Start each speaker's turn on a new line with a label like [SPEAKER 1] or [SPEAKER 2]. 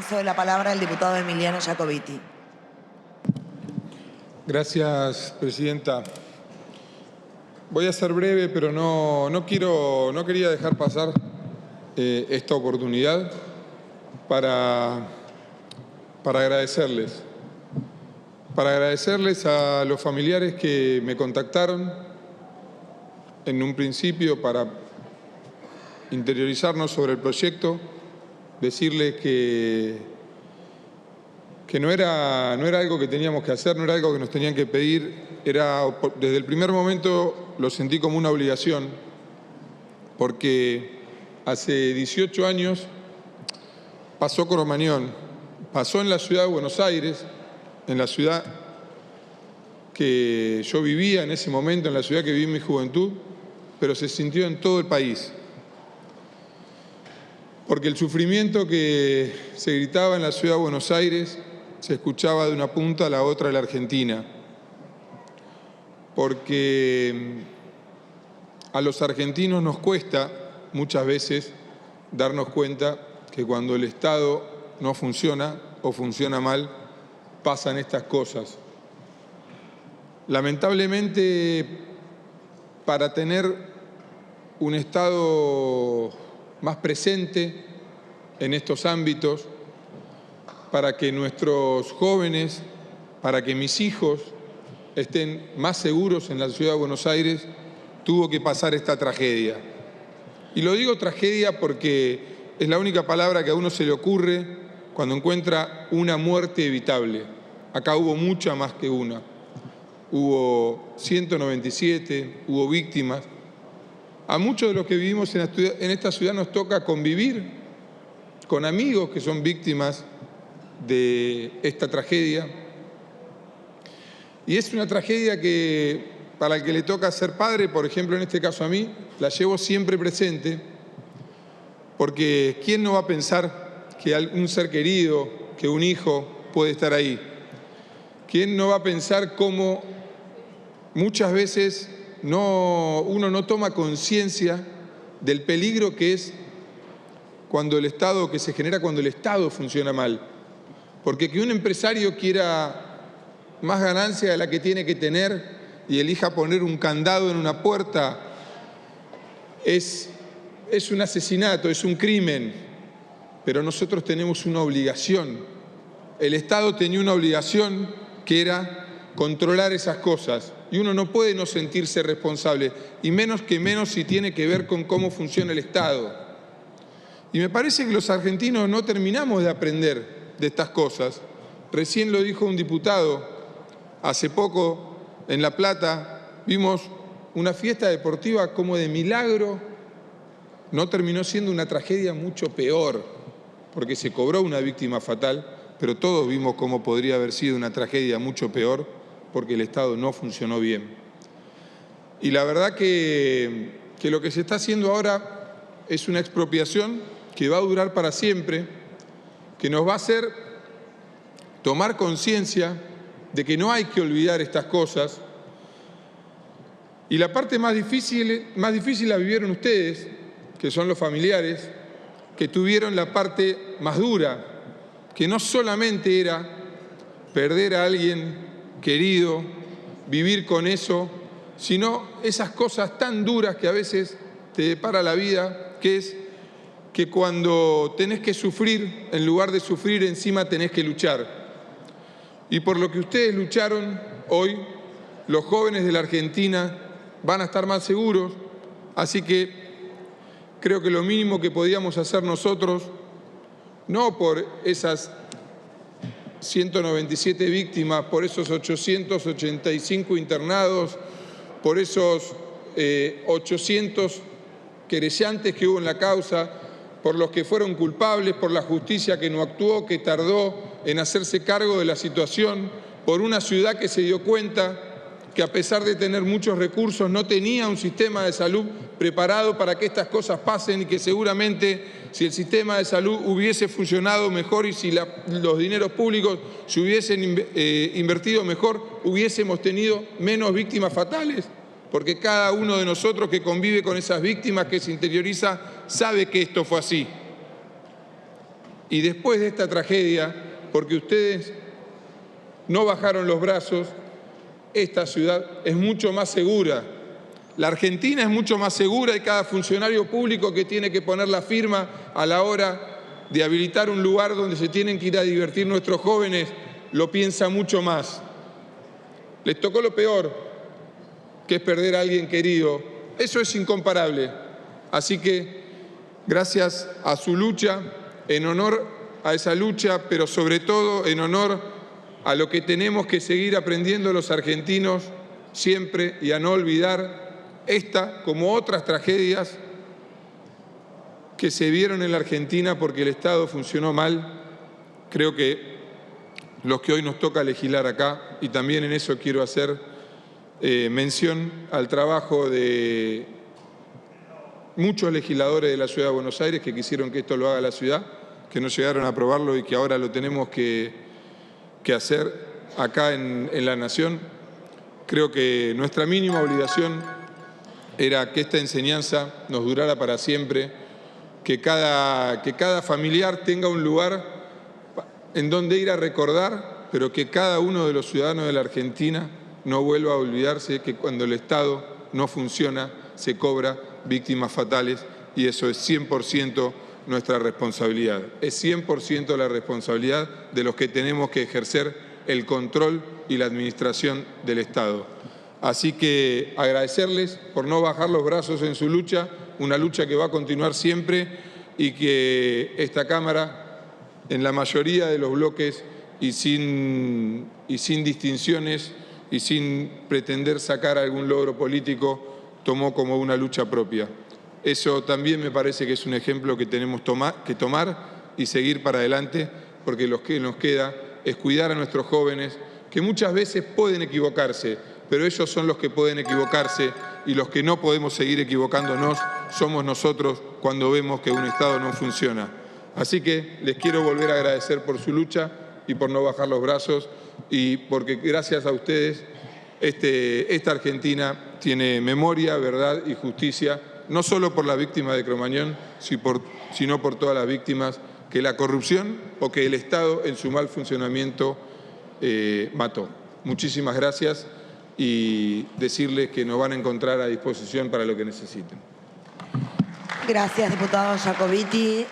[SPEAKER 1] uso de la palabra el diputado Emiliano Jacobiti.
[SPEAKER 2] Gracias, presidenta. Voy a ser breve, pero no quería dejar pasar esta oportunidad para agradecerles. Para agradecerles a los familiares que me contactaron en un principio para interiorizarnos sobre el proyecto, decirles que no era algo que teníamos que hacer, no era algo que nos tenían que pedir, desde el primer momento lo sentí como una obligación, porque hace 18 años pasó Cromañón, pasó en la ciudad de Buenos Aires, en la ciudad que yo vivía en ese momento, en la ciudad que viví en mi juventud, pero se sintió en todo el país. Porque el sufrimiento que se gritaba en la ciudad de Buenos Aires se escuchaba de una punta a la otra de la Argentina. Porque a los argentinos nos cuesta muchas veces darnos cuenta que cuando el Estado no funciona o funciona mal, pasan estas cosas. Lamentablemente, para tener un Estado más presente en estos ámbitos, para que nuestros jóvenes, para que mis hijos estén más seguros en la ciudad de Buenos Aires, tuvo que pasar esta tragedia. Y lo digo tragedia porque es la única palabra que a uno se le ocurre cuando encuentra una muerte evitable. Acá hubo mucha más que una. Hubo 197, hubo víctimas. A muchos de los que vivimos en esta ciudad nos toca convivir con amigos que son víctimas de esta tragedia. Y es una tragedia que, para el que le toca ser padre, por ejemplo, en este caso a mí, la llevo siempre presente, porque ¿quién no va a pensar que un ser querido, que un hijo puede estar ahí? ¿Quién no va a pensar cómo muchas veces uno no toma conciencia del peligro que es que se genera cuando el Estado funciona mal? Porque que un empresario quiera más ganancia de la que tiene que tener y elija poner un candado en una puerta es un asesinato, es un crimen. Pero nosotros tenemos una obligación. El Estado tenía una obligación que era controlar esas cosas. Y uno no puede no sentirse responsable, y menos si tiene que ver con cómo funciona el Estado. Y me parece que los argentinos no terminamos de aprender de estas cosas. Recién lo dijo un diputado. Hace poco, en La Plata, vimos una fiesta deportiva como de milagro. No terminó siendo una tragedia mucho peor, porque se cobró una víctima fatal, pero todos vimos cómo podría haber sido una tragedia mucho peor, porque el Estado no funcionó bien. Y la verdad que lo que se está haciendo ahora es una expropiación que va a durar para siempre, que nos va a hacer tomar conciencia de que no hay que olvidar estas cosas. Y la parte más difícil la vivieron ustedes, que son los familiares, que tuvieron la parte más dura, que no solamente era perder a alguien querido, vivir con eso, sino esas cosas tan duras que a veces te depara la vida, que es que cuando tenés que sufrir, en lugar de sufrir, encima tenés que luchar. Y por lo que ustedes lucharon hoy, los jóvenes de la Argentina van a estar más seguros, así que creo que lo mínimo que podíamos hacer nosotros, no por esas 197 víctimas, por esos 885 internados, por esos 800 querellantes que hubo en la causa, por los que fueron culpables, por la justicia que no actuó, que tardó en hacerse cargo de la situación, por una ciudad que se dio cuenta que a pesar de tener muchos recursos no tenía un sistema de salud preparado para que estas cosas pasen, y que seguramente si el sistema de salud hubiese funcionado mejor y si los dineros públicos se hubiesen invertido mejor, hubiésemos tenido menos víctimas fatales. Porque cada uno de nosotros que convive con esas víctimas, que se interioriza, sabe que esto fue así. Y después de esta tragedia, porque ustedes no bajaron los brazos, esta ciudad es mucho más segura. La Argentina es mucho más segura y cada funcionario público que tiene que poner la firma a la hora de habilitar un lugar donde se tienen que ir a divertir nuestros jóvenes, lo piensa mucho más. Les tocó lo peor, que es perder a alguien querido. Eso es incomparable. Así que, gracias a su lucha, en honor a esa lucha, pero sobre todo en honor a lo que tenemos que seguir aprendiendo los argentinos siempre y a no olvidar esta, como otras tragedias que se vieron en la Argentina porque el Estado funcionó mal. Creo que los que hoy nos toca legislar acá, y también en eso quiero hacer mención al trabajo de muchos legisladores de la Ciudad de Buenos Aires que quisieron que esto lo haga la ciudad, que no llegaron a aprobarlo y que ahora lo tenemos que hacer acá en la Nación. Creo que nuestra mínima obligación era que esta enseñanza nos durara para siempre, que cada familiar tenga un lugar en donde ir a recordar, pero que cada uno de los ciudadanos de la Argentina no vuelva a olvidarse que cuando el Estado no funciona se cobra víctimas fatales, y eso es 100% nuestra responsabilidad. Es 100% la responsabilidad de los que tenemos que ejercer el control y la administración del Estado. Así que agradecerles por no bajar los brazos en su lucha, una lucha que va a continuar siempre y que esta Cámara, en la mayoría de los bloques y sin distinciones y sin pretender sacar algún logro político, tomó como una lucha propia. Eso también me parece que es un ejemplo que tenemos que tomar y seguir para adelante, porque lo que nos queda es cuidar a nuestros jóvenes, que muchas veces pueden equivocarse, pero ellos son los que pueden equivocarse, y los que no podemos seguir equivocándonos somos nosotros cuando vemos que un Estado no funciona. Así que les quiero volver a agradecer por su lucha y por no bajar los brazos, y porque gracias a ustedes esta Argentina tiene memoria, verdad y justicia, no solo por las víctimas de Cromañón, sino por todas las víctimas que la corrupción o que el Estado en su mal funcionamiento mató. Muchísimas gracias, y decirles que nos van a encontrar a disposición para lo que necesiten.
[SPEAKER 1] Gracias, diputado Jacobiti.